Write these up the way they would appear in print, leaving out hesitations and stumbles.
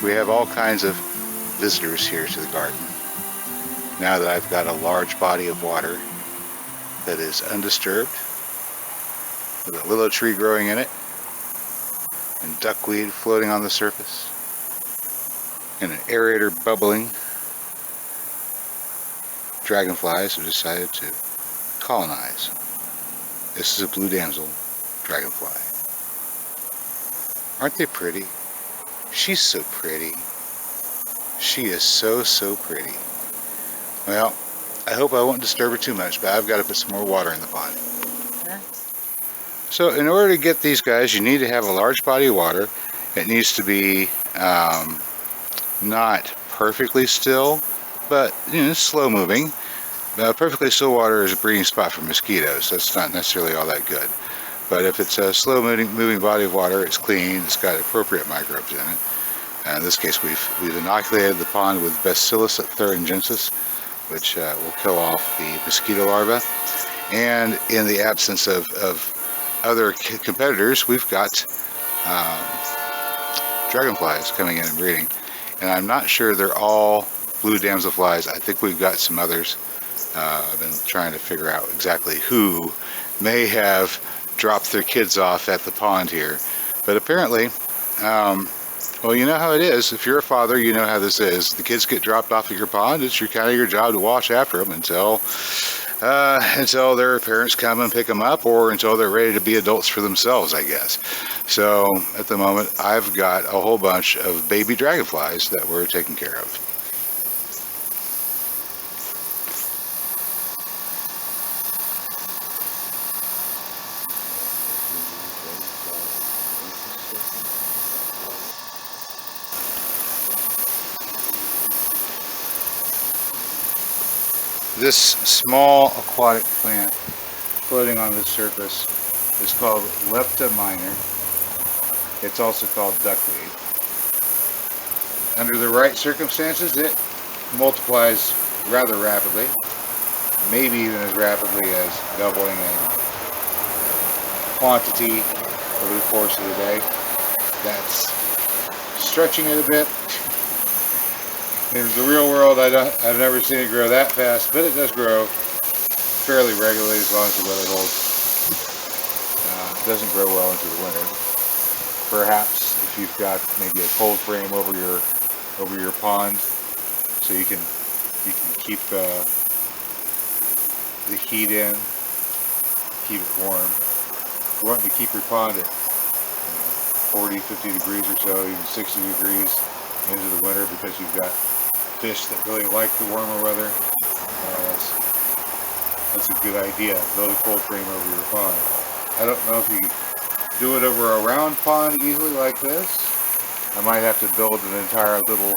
we have all kinds of visitors here to the garden. Now that I've got a large body of water that is undisturbed, with a willow tree growing in it, and duckweed floating on the surface, and an aerator bubbling, dragonflies have decided to colonize. This is a blue damsel dragonfly. Aren't they pretty? She's so pretty. She is so pretty. Well, I hope I won't disturb her too much, but I've got to put some more water in the pond. So in order to get these guys, you need to have a large body of water. It needs to be not perfectly still, but slow moving. Perfectly still water is a breeding spot for mosquitoes. That's not necessarily all that good. But if it's a slow moving body of water, it's clean, it's got appropriate microbes in it. In this case, we've inoculated the pond with Bacillus thuringiensis, which will kill off the mosquito larvae. And in the absence of other competitors, we've got dragonflies coming in and breeding. And I'm not sure they're all blue damselflies. I think we've got some others. I've been trying to figure out exactly who may have dropped their kids off at the pond here. But apparently, well, you know how it is. If you're a father, you know how this is. The kids get dropped off at your pond. It's kind of your job to watch after them until their parents come and pick them up, or until they're ready to be adults for themselves, I guess. So at the moment, I've got a whole bunch of baby dragonflies that we're taking care of. This small aquatic plant floating on the surface is called Lepta minor. It's also called duckweed. Under the right circumstances, it multiplies rather rapidly, maybe even as rapidly as doubling in quantity over the course of the day. That's stretching it a bit. In the real world, I've never seen it grow that fast, but it does grow fairly regularly as long as the weather holds. It doesn't grow well into the winter. Perhaps if you've got maybe a cold frame over your pond, so you can keep the heat in, keep it warm. If you want to keep your pond at 40, 50 degrees or so, even 60 degrees into the winter, because you've got fish that really like the warmer weather, that's a good idea. Build a cold frame over your pond. I don't know if you do it over a round pond easily like this. I might have to build an entire little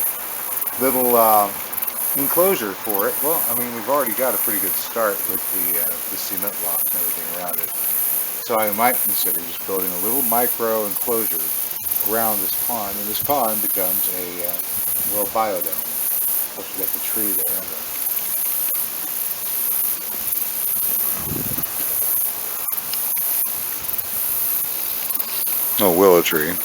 enclosure for it. Well, I mean, we've already got a pretty good start with the cement blocks and everything around it. So I might consider just building a little micro enclosure around this pond, and this pond becomes a little biodome. Of course, you got the tree there. Oh, willow tree.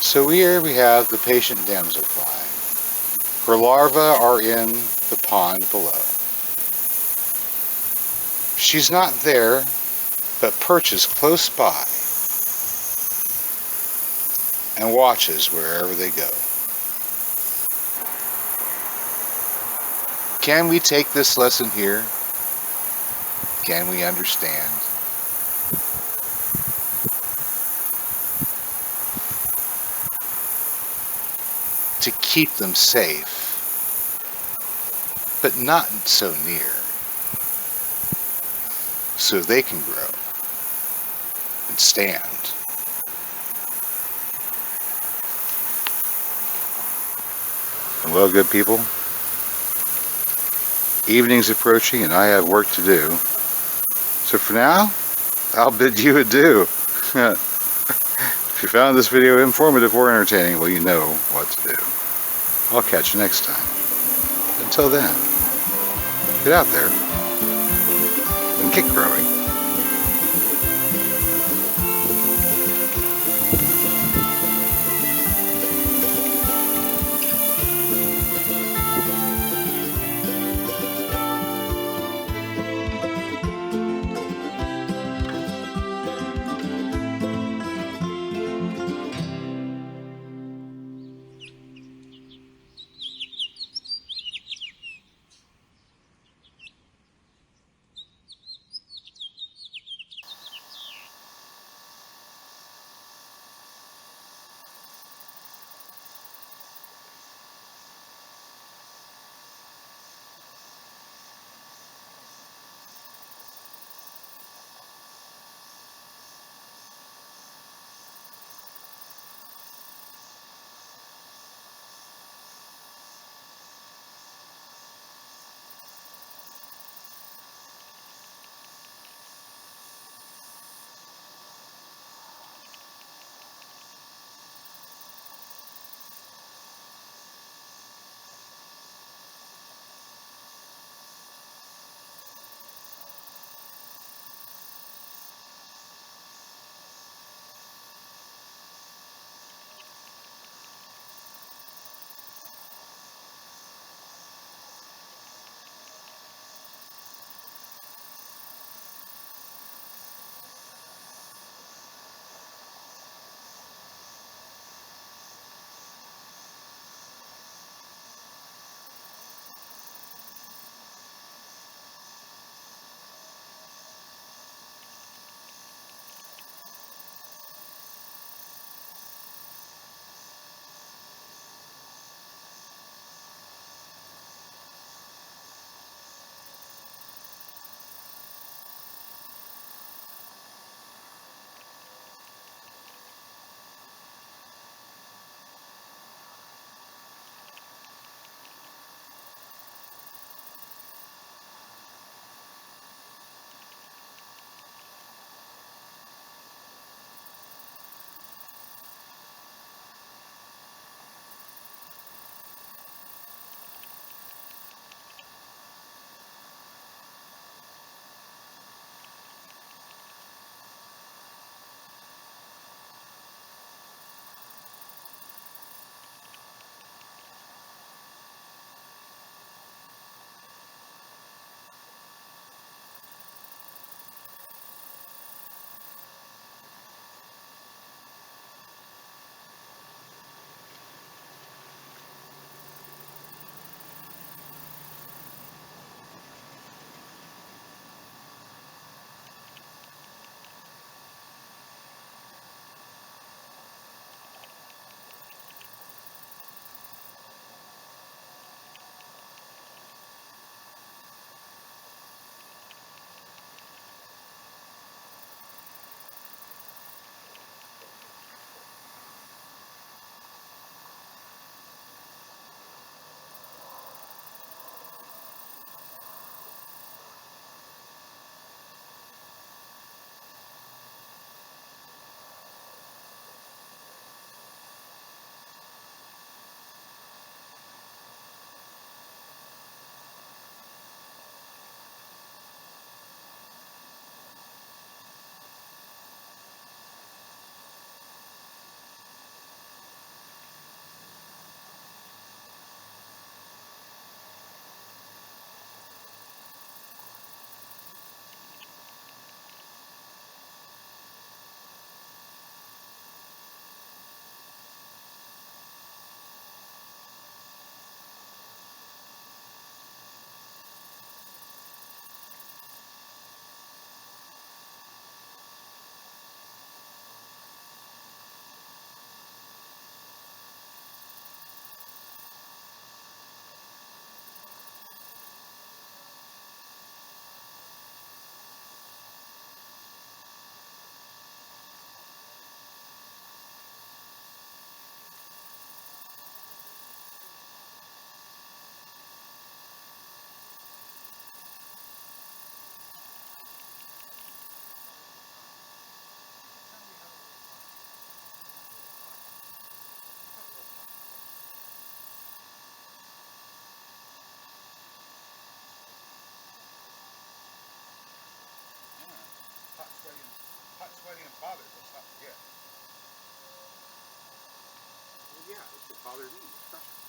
So here we have the patient damselfly. Her larvae are in the pond below. She's not there, but perches close by and watches wherever they go. Can we take this lesson here? Can we understand? To keep them safe, but not so near, so they can grow and stand. And well, good people, evening's approaching and I have work to do. So for now, I'll bid you adieu. If you found this video informative or entertaining, well, you know what to do. I'll catch you next time. Until then, get out there and get growing. sweating and bothered, let's not forget. Well, yeah, it's what bothers me. It's pressure.